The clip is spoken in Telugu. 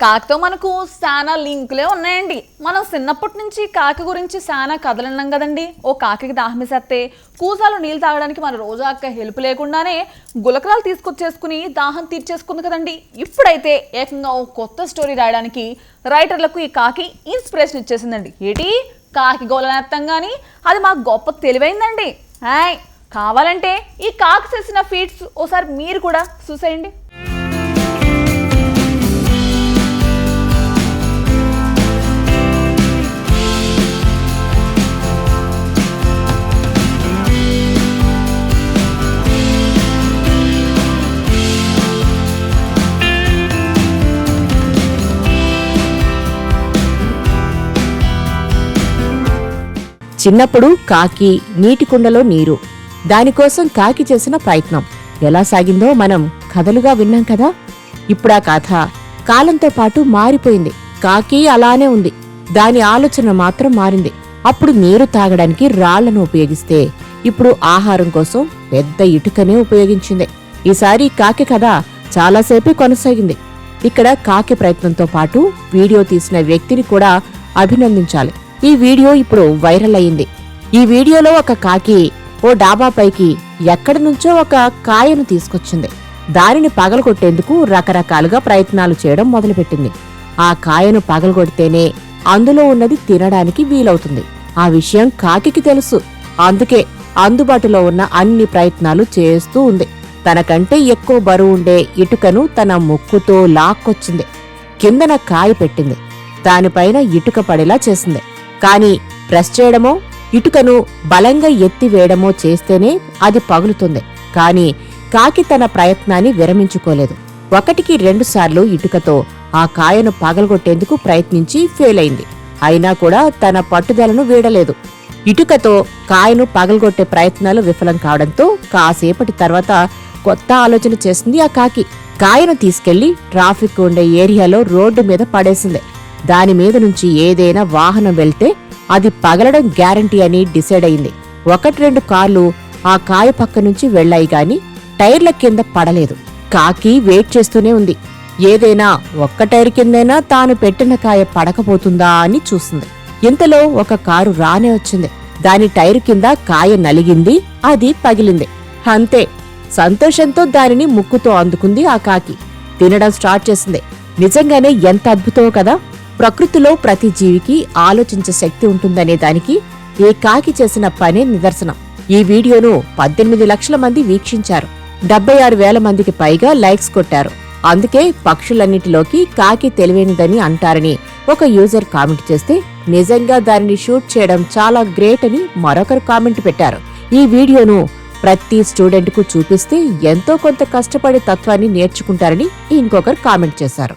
కాకితో మనకు చాలా లింకులే ఉన్నాయండి. మనం చిన్నప్పటి నుంచి కాకి గురించి చాలా కథలు విన్నాం కదండి. ఓ కాకికి దాహమేసేస్తే కూసాలు నీళ్ళు తాగడానికి మన రోజా అక్క హెల్ప్ లేకుండానే గులకరాలు తీసుకొచ్చేసుకుని దాహం తీర్చేసుకుంది కదండి. ఇప్పుడైతే ఏకంగా ఓ కొత్త స్టోరీ రాయడానికి రైటర్లకు ఈ కాకి ఇన్స్పిరేషన్ ఇచ్చేసిందండి. ఏంటి కాకి గోలనేత్తం కానీ అది మాకు గొప్ప తెలివైందండి. హాయ్, కావాలంటే ఈ కాకి చేసిన ఫీట్స్ ఓసారి మీరు కూడా చూసేయండి. చిన్నప్పుడు కాకి నీటి కుండలో నీరు, దానికోసం కాకి చేసిన ప్రయత్నం ఎలా సాగిందో మనం కథలుగా విన్నాం కదా. ఇప్పుడా కథ కాలంతో పాటు మారిపోయింది. కాకి అలానే ఉంది, దాని ఆలోచన మాత్రం మారింది. అప్పుడు నీరు తాగడానికి రాళ్లను ఉపయోగిస్తే ఇప్పుడు ఆహారం కోసం పెద్ద ఇటుకనే ఉపయోగించింది. ఈసారి కాకి కథ చాలాసేపే కొనసాగింది. ఇక్కడ కాకి ప్రయత్నంతో పాటు వీడియో తీసిన వ్యక్తిని కూడా అభినందించాలి. ఈ వీడియో ఇప్పుడు వైరల్ అయింది. ఈ వీడియోలో ఒక కాకి ఓ డాబాపైకి ఎక్కడి నుంచో ఒక కాయను తీసుకొచ్చింది. దానిని పగలగొట్టేందుకు రకరకాలుగా ప్రయత్నాలు చేయడం మొదలుపెట్టింది. ఆ కాయను పగలగొడితేనే అందులో ఉన్నది తినడానికి వీలవుతుంది. ఆ విషయం కాకికి తెలుసు. అందుకే అందుబాటులో ఉన్న అన్ని ప్రయత్నాలు చేస్తూ ఉంది. తనకంటే ఎక్కువ బరువు ఉండే ఇటుకను తన ముక్కుతో లాక్కొచ్చింది. కిందన కాయ పెట్టింది. దానిపైన ఇటుక పడేలా చేసింది. కాని ప్రెస్ చేయడమో ఇటుకను బలంగా ఎత్తివేయడమో చేస్తేనే అది పగులుతుంది. కాని కాకి తన ప్రయత్నాన్ని విరమించుకోలేదు. 1-2 సార్లు ఇటుకతో ఆ కాయను పగలగొట్టేందుకు ప్రయత్నించి ఫెయిల్ అయింది. అయినా కూడా తన పట్టుదలను వీడలేదు. ఇటుకతో కాయను పగలగొట్టే ప్రయత్నాలు విఫలం కావడంతో కాసేపటి తర్వాత కొత్త ఆలోచన చేసింది ఆ కాకి. కాయను తీసుకెళ్లి ట్రాఫిక్ ఉండే ఏరియాలో రోడ్డు మీద పడేసింది. దాని మీద నుంచి ఏదైనా వాహనం వెళ్తే అది పగలడం గ్యారంటీ అని డిసైడ్ అయింది. 1-2 కార్లు ఆ కాయ పక్క నుంచి వెళ్లాయి గాని టైర్ల కింద పడలేదు. కాకి వెయిట్ చేస్తూనే ఉంది. ఏదైనా ఒక్క టైర్ కిందైనా తాను పెట్టిన కాయ పడకపోతుందా అని చూసింది. ఇంతలో ఒక కారు రానే వచ్చింది. దాని టైరు కింద కాయ నలిగింది. అది పగిలింది. అంతే, సంతోషంతో దానిని ముక్కుతో అందుకుంది ఆ కాకి. తినడం స్టార్ట్ చేసింది. నిజంగానే ఎంత అద్భుతమో కదా. ప్రకృతిలో ప్రతి జీవికి ఆలోచించే శక్తి ఉంటుందనే దానికి ఈ కాకి చేసిన పనే నిదర్శనం. ఈ వీడియోను 18 లక్షల మంది వీక్షించారు. 76,000 మందికి పైగా లైక్స్ కొట్టారు. అందుకే పక్షులన్నిటిలోకి కాకి తెలివైనదని అంటారని ఒక యూజర్ కామెంట్ చేస్తే, నిజంగా దానిని షూట్ చేయడం చాలా గ్రేట్ అని మరొకరు కామెంట్ పెట్టారు. ఈ వీడియోను ప్రతి స్టూడెంట్ కు చూపిస్తే ఎంతో కొంత కష్టపడే తత్వాన్ని నేర్చుకుంటారని ఇంకొకరు కామెంట్ చేశారు.